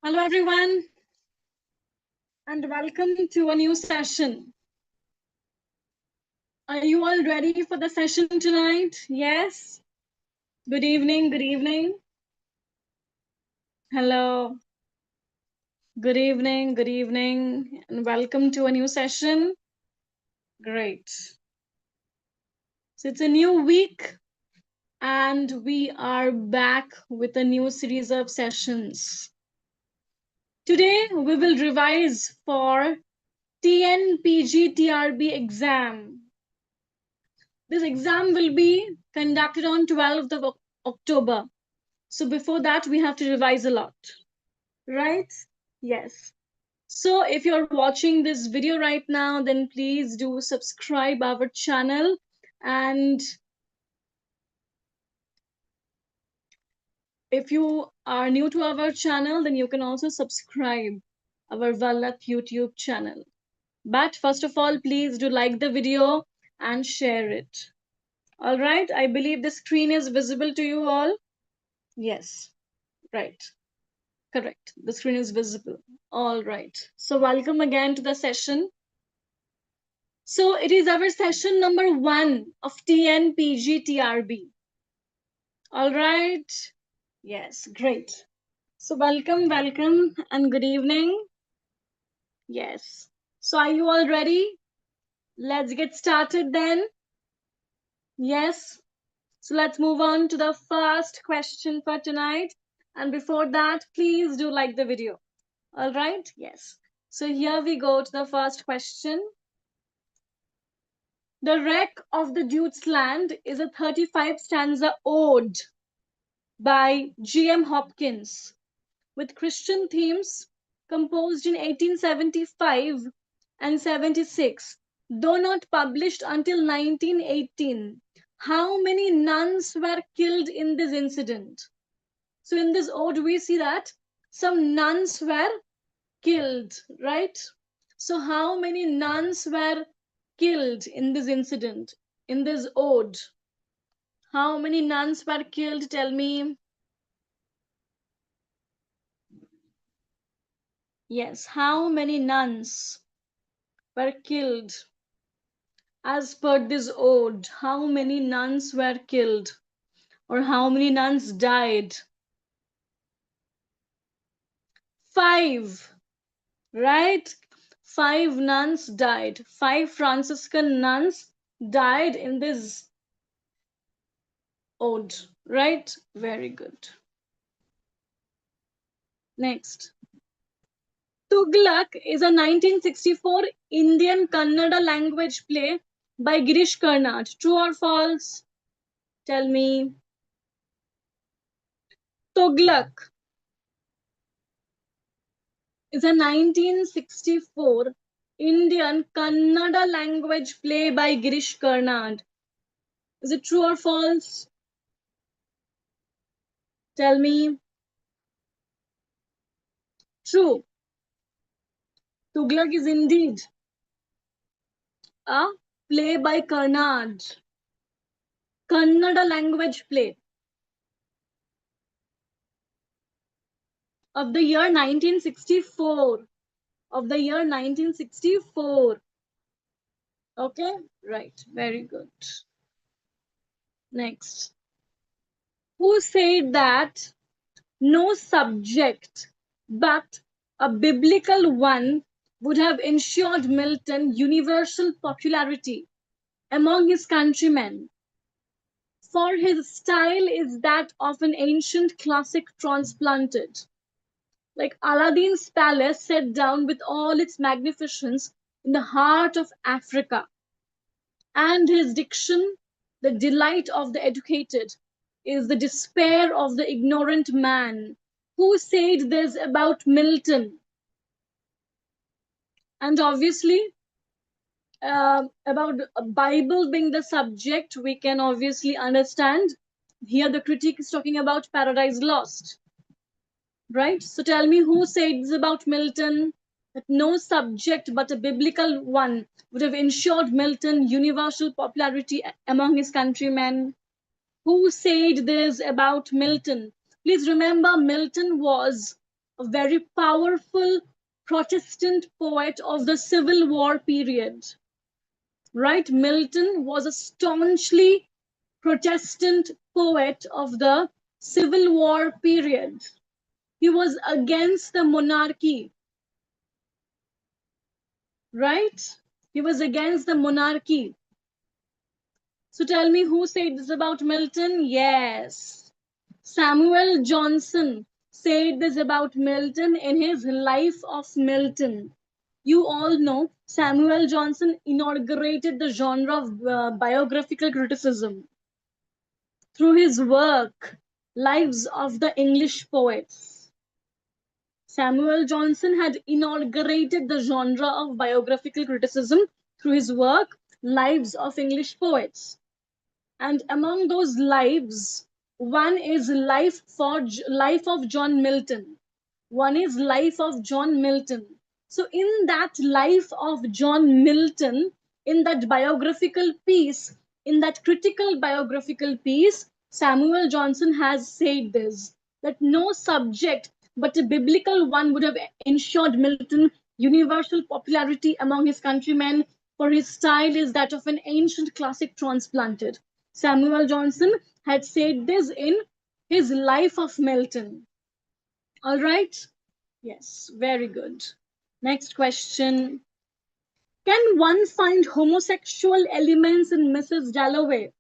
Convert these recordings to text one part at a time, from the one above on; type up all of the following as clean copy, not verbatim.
Hello, everyone, and welcome to a new session. Are you all ready for the session tonight? Yes? Good evening, good evening. Hello. Good evening, and welcome to a new session. Great. So it's a new week, and we are back with a new series of sessions. Today, we will revise for TNPG TRB exam. This exam will be conducted on 12th of October. So before that, we have to revise a lot, right? Yes. So if you're watching this video right now, then please do subscribe our channel. And if you are new to our channel, then you can also subscribe our Vallath YouTube channel. But first of all, please do like the video and share it. All right, I believe the screen is visible to you all. Yes, right. Correct. The screen is visible. All right. So welcome again to the session. So it is our session number 1 of TNPG TRB. All right. Yes, great. So welcome, and good evening. Yes. So are you all ready? Let's get started then. Yes. So let's move on to the first question for tonight. And before that, please do like the video. All right. Yes. So here we go to the first question. The Wreck of the Dude's Land is a 35-stanza ode by G.M. Hopkins with Christian themes, composed in 1875 and 76, though not published until 1918. How many nuns were killed in this incident? So in this ode, we see that some nuns were killed, right? So how many nuns were killed in this incident, in this ode? How many nuns were killed? Tell me. Yes, how many nuns were killed as per this ode? How many nuns were killed? Or how many nuns died? 5, right? 5 nuns died. 5 Franciscan nuns died in this ode, right? Very good. Next. Tughlaq is a 1964 Indian Kannada language play by Girish Karnad. True or false? Tell me. Tughlaq is a 1964 Indian Kannada language play by Girish Karnad. Is it true or false? Tell me. True. Tughlaq is indeed a play by Karnad. Kannada language play of the year 1964. Of the year 1964. Okay, right, very good. Next. Who said that no subject but a biblical one would have ensured Milton universal popularity among his countrymen? For his style is that of an ancient classic transplanted, like Aladdin's palace set down with all its magnificence in the heart of Africa. And his diction, the delight of the educated, is the despair of the ignorant man. Who said this about Milton? And obviously, about Bible being the subject, we can obviously understand. Here, the critic is talking about Paradise Lost, right? So tell me, who said this about Milton? That no subject but a biblical one would have ensured Milton universal popularity among his countrymen. Who said this about Milton? Please remember, Milton was a very powerful Protestant poet of the Civil War period. Right? Milton was a staunchly Protestant poet of the Civil War period. He was against the monarchy, right? He was against the monarchy. So tell me who said this about Milton? Yes. Samuel Johnson said this about Milton in his Life of Milton. You all know Samuel Johnson inaugurated the genre of biographical criticism through his work, Lives of the English Poets. Samuel Johnson had inaugurated the genre of biographical criticism through his work, Lives of English Poets. And among those lives, one is Life of John Milton. One is Life of John Milton. So in that Life of John Milton, in that biographical piece, in that critical biographical piece, Samuel Johnson has said this, that no subject but a biblical one would have ensured Milton universal popularity among his countrymen, for his style is that of an ancient classic transplanted. Samuel Johnson had said this in his Life of Milton. All right? Yes, very good. Next question. Can one find homosexual elements in Mrs. Dalloway?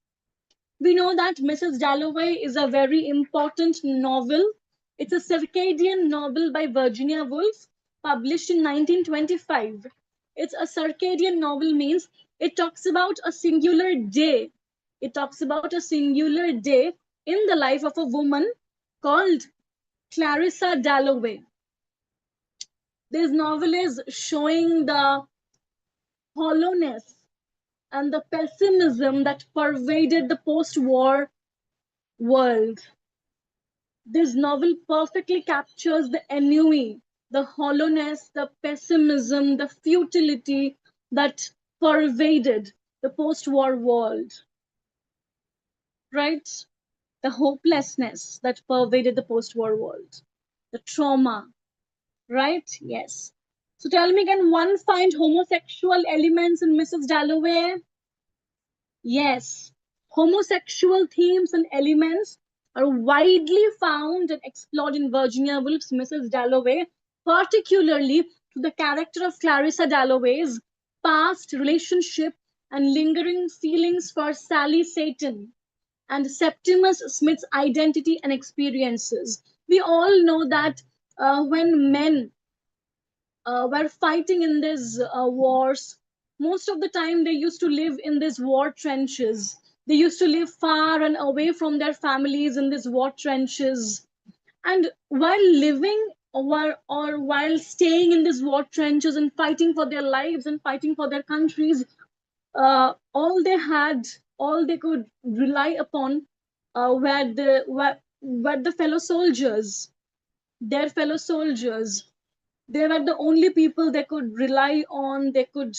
We know that Mrs. Dalloway is a very important novel. It's a circadian novel by Virginia Woolf, published in 1925. It's a circadian novel means it talks about a singular day. It talks about a singular day in the life of a woman called Clarissa Dalloway. This novel is showing the hollowness and the pessimism that pervaded the post-war world. This novel perfectly captures the ennui, the hollowness, the pessimism, the futility that pervaded the post-war world, right? The hopelessness that pervaded the post-war world, the trauma, right? Yes. So tell me, can one find homosexual elements in Mrs. Dalloway? Yes, homosexual themes and elements are widely found and explored in Virginia Woolf's Mrs. Dalloway, particularly to the character of Clarissa Dalloway's past relationship and lingering feelings for Sally Satan and Septimus Smith's identity and experiences. We all know that when men were fighting in these wars, most of the time they used to live in these war trenches. They used to live far and away from their families in these war trenches. And while living or while staying in these war trenches and fighting for their lives and fighting for their countries, all they had, all they could rely upon were the fellow soldiers, their fellow soldiers. They were the only people they could rely on, they could,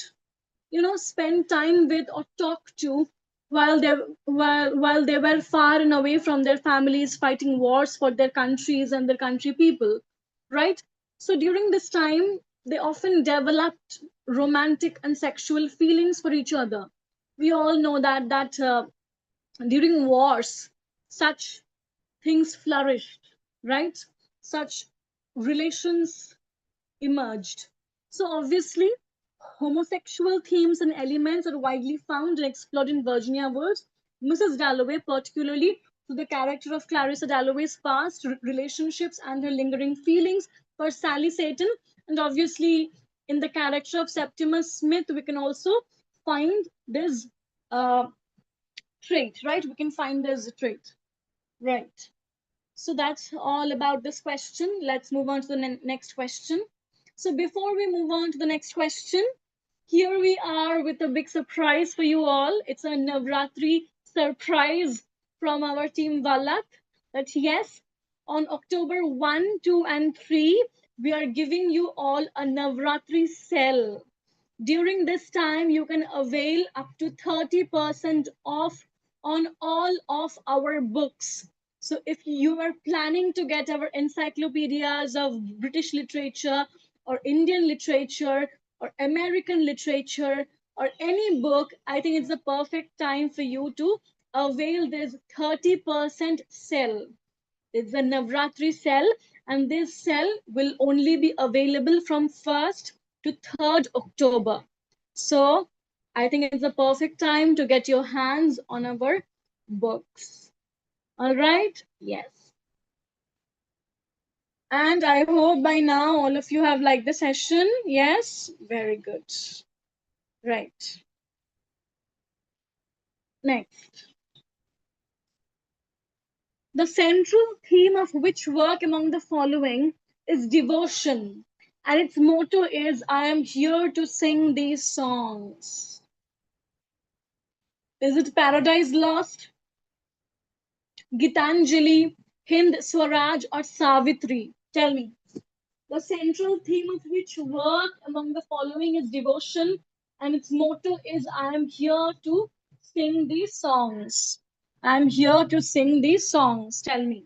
spend time with or talk to while they were far and away from their families fighting wars for their countries and their country people, right? So during this time they often developed romantic and sexual feelings for each other. We all know that during wars such things flourished, right? Such relations emerged. So obviously, homosexual themes and elements are widely found and explored in Virginia Woolf's Mrs. Dalloway, particularly to the character of Clarissa Dalloway's past relationships and her lingering feelings for Sally Satan. And obviously, in the character of Septimus Smith, we can also find this uh, trait, right? We can find this trait, right? So that's all about this question. Let's move on to the next question. So before we move on to the next question, here we are with a big surprise for you all. It's a Navratri surprise from our team Vallath. That yes, on October 1, 2, and 3, we are giving you all a Navratri sale. During this time, you can avail up to 30% off on all of our books. So if you are planning to get our encyclopedias of British literature or Indian literature or American literature or any book, I think it's the perfect time for you to avail this 30% sale. It's a Navratri sale, and this sale will only be available from 1st to 3rd October. So I think it's the perfect time to get your hands on our books. All right? Yes. And I hope by now all of you have liked the session. Yes? Very good. Right. Next. The central theme of which work among the following is devotion. And its motto is I am here to sing these songs. Is it Paradise Lost, Gitanjali, Hind Swaraj, or Savitri? Tell me. The central theme of which work among the following is devotion, and its motto is I am here to sing these songs. I am here to sing these songs. Tell me.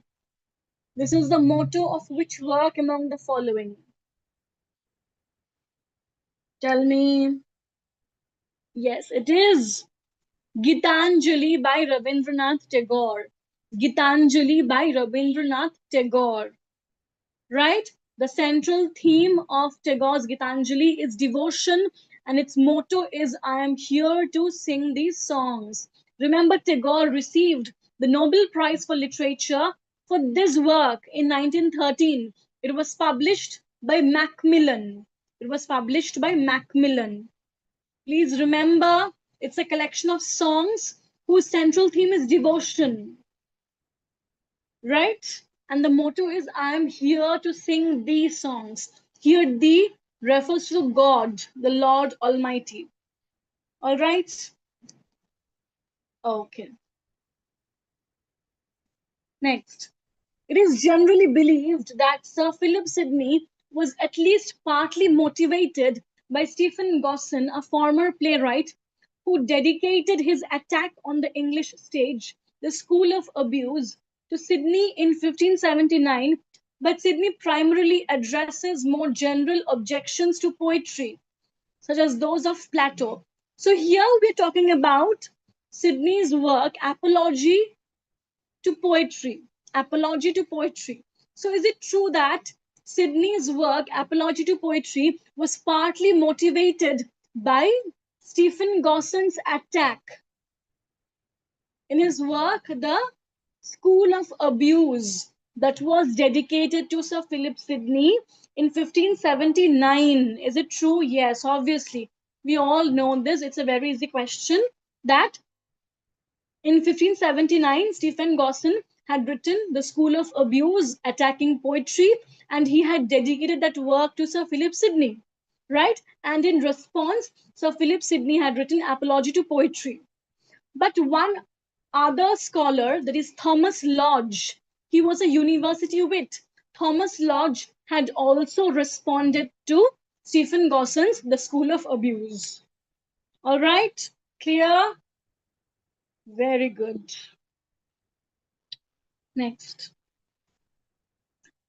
This is the motto of which work among the following? Tell me. Yes, it is Gitanjali by Rabindranath Tagore. Gitanjali by Rabindranath Tagore. Right? The central theme of Tagore's Gitanjali is devotion, and its motto is I am here to sing these songs. Remember, Tagore received the Nobel Prize for Literature for this work in 1913. It was published by Macmillan. It was published by Macmillan. Please remember, it's a collection of songs whose central theme is devotion, right? And the motto is I am here to sing these songs. Here, the refers to God, the Lord Almighty. All right? Okay. Next. It is generally believed that Sir Philip Sidney was at least partly motivated by Stephen Gosson, a former playwright who dedicated his attack on the English stage, The School of Abuse, to Sidney in 1579, but Sidney primarily addresses more general objections to poetry, such as those of Plato. So here we're talking about Sidney's work, Apology to Poetry. Apology to Poetry. So is it true that Sidney's work, Apology to Poetry, was partly motivated by Stephen Gosson's attack in his work, The School of Abuse, that was dedicated to Sir Philip Sidney in 1579? Is it true? Yes, obviously. We all know this. It's a very easy question that in 1579, Stephen Gosson had written The School of Abuse, attacking poetry, and he had dedicated that work to Sir Philip Sidney, right? And in response, Sir Philip Sidney had written Apology to Poetry. But one other scholar, that is Thomas Lodge, he was a university wit. Thomas Lodge had also responded to Stephen Gosson's The School of Abuse. All right, clear? Very good. Next.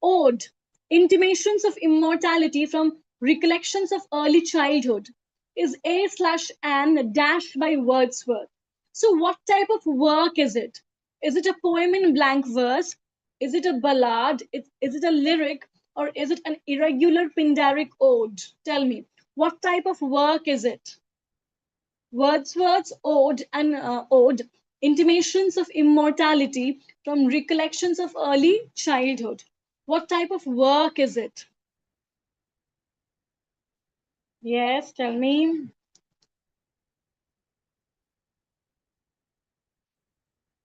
Ode, Intimations of Immortality from Recollections of Early Childhood, is A slash an dash by Wordsworth. So, what type of work is it? Is it a poem in blank verse? Is it a ballad? Is it a lyric? Or is it an irregular Pindaric ode? Tell me, what type of work is it? Wordsworth's ode, Intimations of Immortality from Recollections of Early Childhood. What type of work is it? Yes, tell me.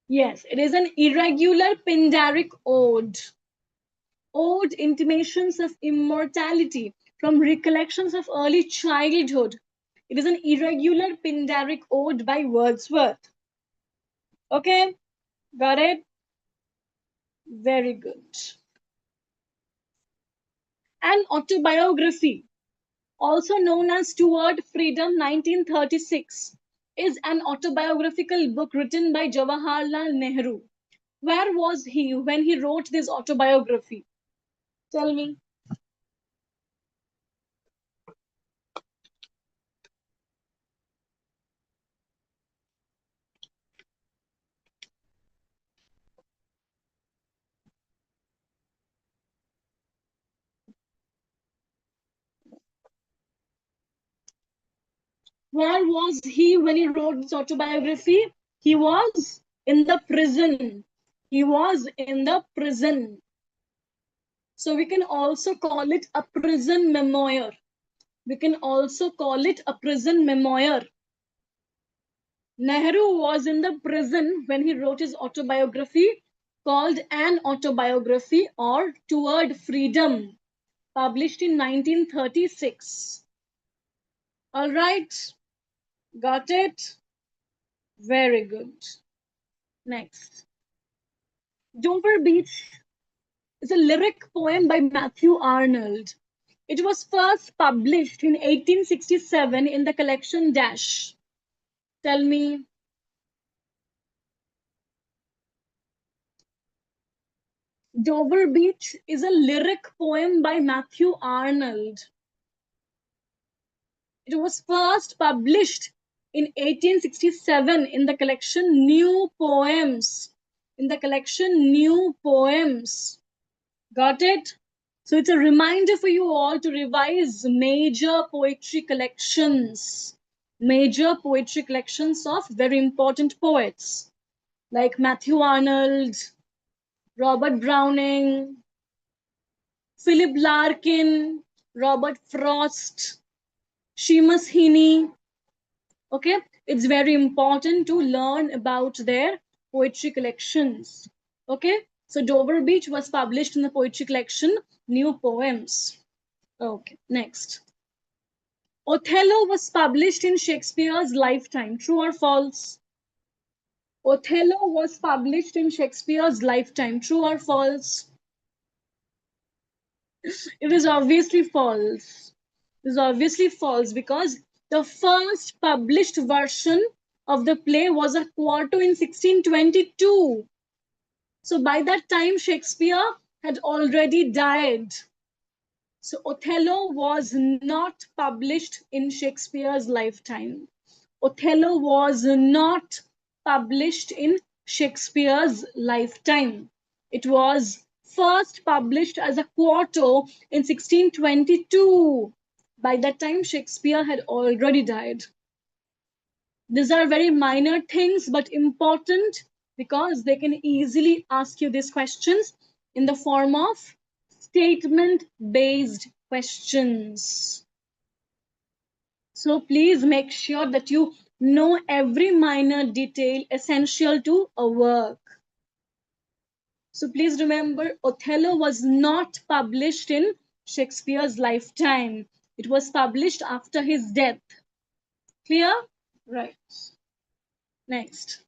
Yes, it is an irregular Pindaric ode. Ode, Intimations of Immortality from Recollections of Early Childhood. It is an irregular Pindaric ode by Wordsworth. Okay, got it? Very good. An autobiography, also known as Toward Freedom 1936, is an autobiographical book written by Jawaharlal Nehru. Where was he when he wrote this autobiography? Tell me. Where was he when he wrote this autobiography? He was in the prison. He was in the prison. So we can also call it a prison memoir. We can also call it a prison memoir. Nehru was in the prison when he wrote his autobiography called An Autobiography or Toward Freedom, published in 1936. All right, got it? Very good. Next. Dover Beach is a lyric poem by Matthew Arnold. It was first published in 1867 in the collection Dash. Tell me. Dover Beach is a lyric poem by Matthew Arnold. It was first published in 1867 in the collection New Poems. In the collection New Poems. Got it? So it's a reminder for you all to revise major poetry collections. Major poetry collections of very important poets like Matthew Arnold, Robert Browning, Philip Larkin, Robert Frost, Seamus Heaney. Okay, it's very important to learn about their poetry collections. Okay, so Dover Beach was published in the poetry collection New Poems. Okay, next. Othello was published in Shakespeare's lifetime. True or false? Othello was published in Shakespeare's lifetime. True or false? It is obviously false. It is obviously false because the first published version of the play was a quarto in 1622. So by that time, Shakespeare had already died. So Othello was not published in Shakespeare's lifetime. Othello was not published in Shakespeare's lifetime. It was first published as a quarto in 1622. By that time, Shakespeare had already died. These are very minor things but important because they can easily ask you these questions in the form of statement based questions. So please make sure that you know every minor detail essential to a work. So please remember, Othello was not published in Shakespeare's lifetime. It was published after his death. Clear? Right. Next.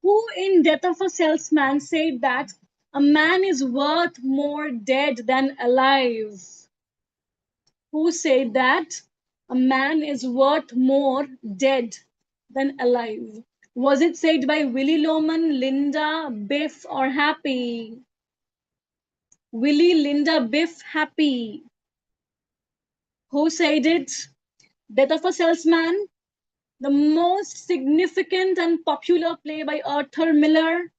Who in Death of a Salesman said that a man is worth more dead than alive? Who said that a man is worth more dead than alive? Was it said by Willie Loman, Linda, Biff, or Happy? Willie, Linda, Biff, Happy. Who said it? Death of a Salesman, the most significant and popular play by Arthur Miller,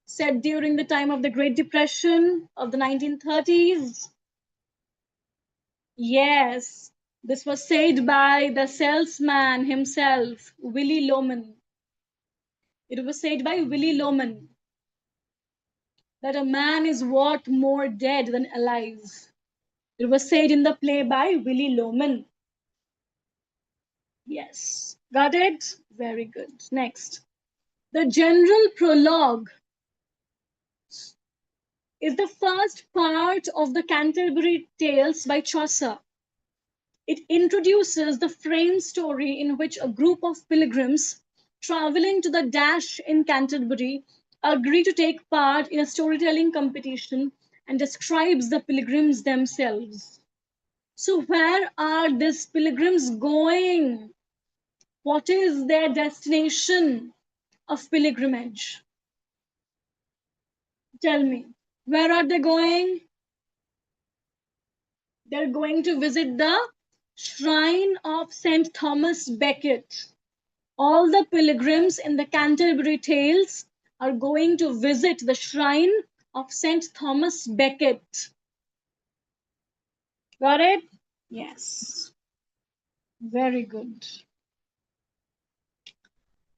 set during the time of the Great Depression of the 1930s. Yes, this was said by the salesman himself, Willie Loman. It was said by Willie Loman that a man is worth more dead than alive. It was said in the play by Willie Loman. Yes, got it? Very good. Next. The general prologue is the first part of the Canterbury Tales by Chaucer. It introduces the frame story in which a group of pilgrims traveling to the Dash in Canterbury agree to take part in a storytelling competition and describes the pilgrims themselves. So, where are these pilgrims going? What is their destination of pilgrimage? Tell me, where are they going? They're going to visit the shrine of St. Thomas Becket. All the pilgrims in the Canterbury Tales are going to visit the shrine of St. Thomas Becket. Got it? Yes. Very good.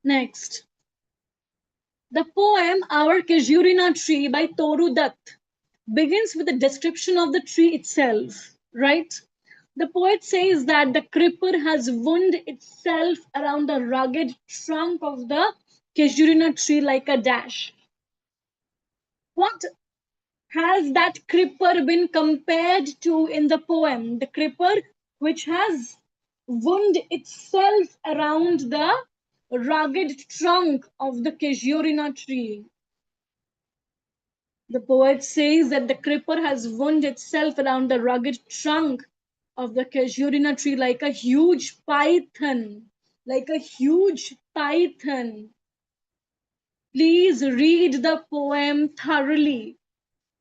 Next. The poem Our Casuarina Tree by Toru Dutt begins with a description of the tree itself, right? The poet says that the creeper has wound itself around the rugged trunk of the casuarina tree like a dash. What has that creeper been compared to in the poem? The creeper which has wound itself around the rugged trunk of the casuarina tree. The poet says that the creeper has wound itself around the rugged trunk of the casuarina tree like a huge python. Like a huge python. Please read the poem thoroughly.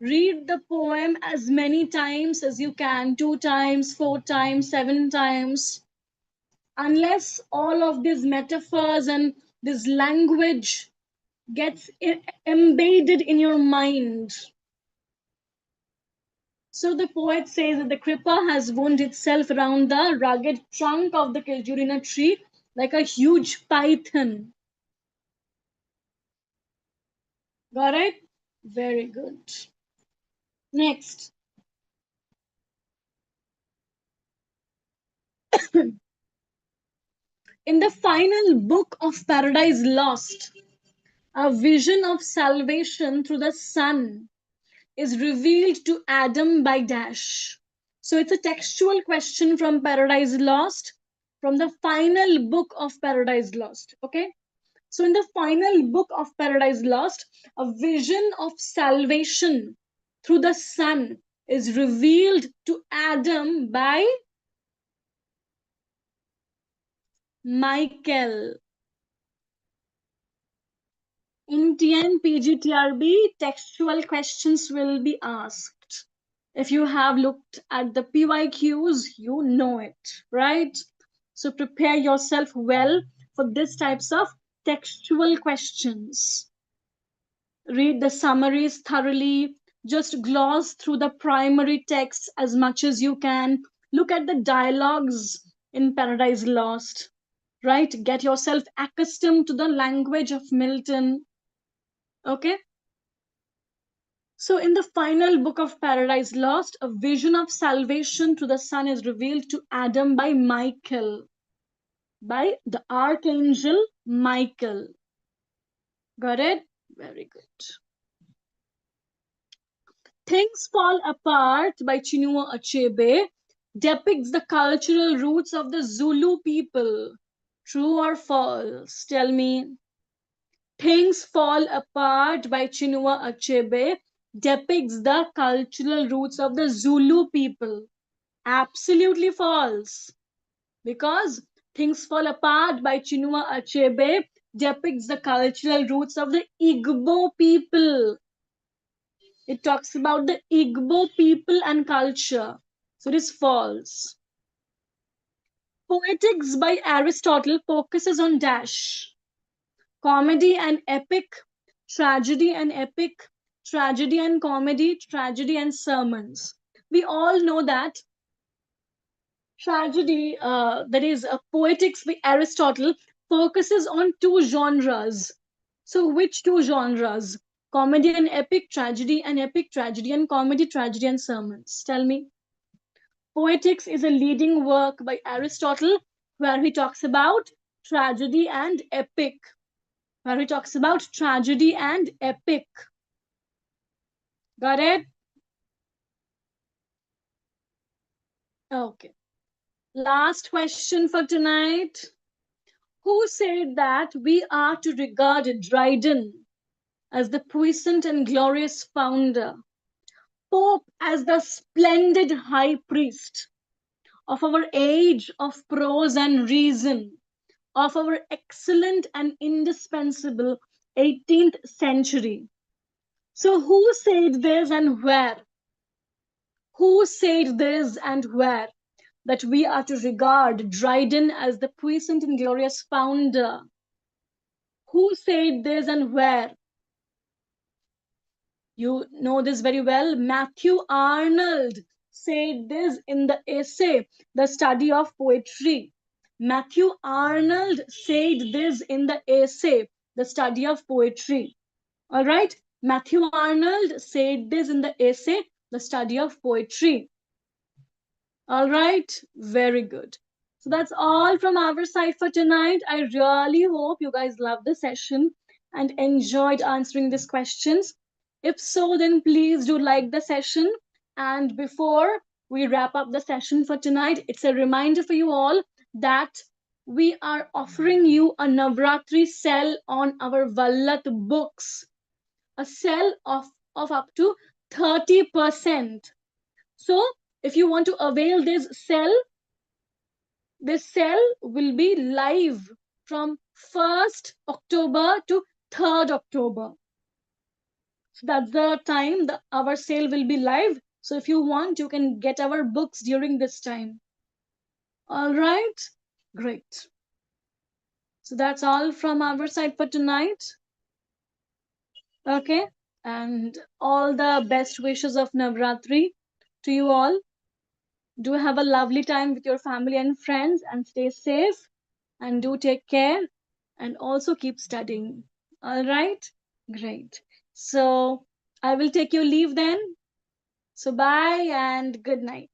Read the poem as many times as you can, 2 times, 4 times, 7 times. Unless all of these metaphors and this language gets embedded in your mind. So the poet says that the creeper has wound itself around the rugged trunk of the casuarina tree like a huge python. Got it? Very good. Next. In the final book of Paradise Lost, a vision of salvation through the sun is revealed to Adam by Dash. So it's a textual question from Paradise Lost, from the final book of Paradise Lost. Okay? So in the final book of Paradise Lost, a vision of salvation through the sun is revealed to Adam by Michael. In TN PG TRB, textual questions will be asked. If you have looked at the PYQs, you know it, right? So prepare yourself well for these types of textual questions. Read the summaries thoroughly. Just gloss through the primary text as much as you can. Look at the dialogues in Paradise Lost, right? Get yourself accustomed to the language of Milton. Okay? So, in the final book of Paradise Lost, a vision of salvation through the sun is revealed to Adam by Michael, by the archangel Michael. Got it? Very good. Things Fall Apart by Chinua Achebe depicts the cultural roots of the Zulu people. True or false? Tell me. Things Fall Apart by Chinua Achebe depicts the cultural roots of the Zulu people. Absolutely false. Because Things Fall Apart by Chinua Achebe depicts the cultural roots of the Igbo people. It talks about the Igbo people and culture. So it is false. Poetics by Aristotle focuses on dash. Comedy and epic, tragedy and epic, tragedy and comedy, tragedy and sermons. We all know that tragedy, that is poetics by Aristotle, focuses on two genres. So which two genres? Comedy and epic, tragedy and comedy, tragedy and sermons. Tell me. Poetics is a leading work by Aristotle where he talks about tragedy and epic. Where he talks about tragedy and epic. Got it? Okay. Last question for tonight. Who said that we are to regard Dryden as the puissant and glorious founder, Pope as the splendid high priest of our age of prose and reason, of our excellent and indispensable 18th century? So who said this and where? Who said this and where? That we are to regard Dryden as the puissant and glorious founder. Who said this and where? You know this very well. Matthew Arnold said this in the essay, The Study of Poetry. Matthew Arnold said this in the essay, The Study of Poetry. All right. Matthew Arnold said this in the essay, The Study of Poetry. All right. Very good. So that's all from our side for tonight. I really hope you guys loved the session and enjoyed answering these questions. If so, then please do like the session. And before we wrap up the session for tonight, it's a reminder for you all that we are offering you a Navratri sale on our Vallath books, a sale of up to 30%. So if you want to avail this sale will be live from 1st October to 3rd October. So that's the time our sale will be live. So if you want, you can get our books during this time. All right, great. So that's all from our side for tonight. Okay, and all the best wishes of Navratri to you all. Do have a lovely time with your family and friends and stay safe and do take care and also keep studying. All right? Great. So I will take your leave then. So bye and good night.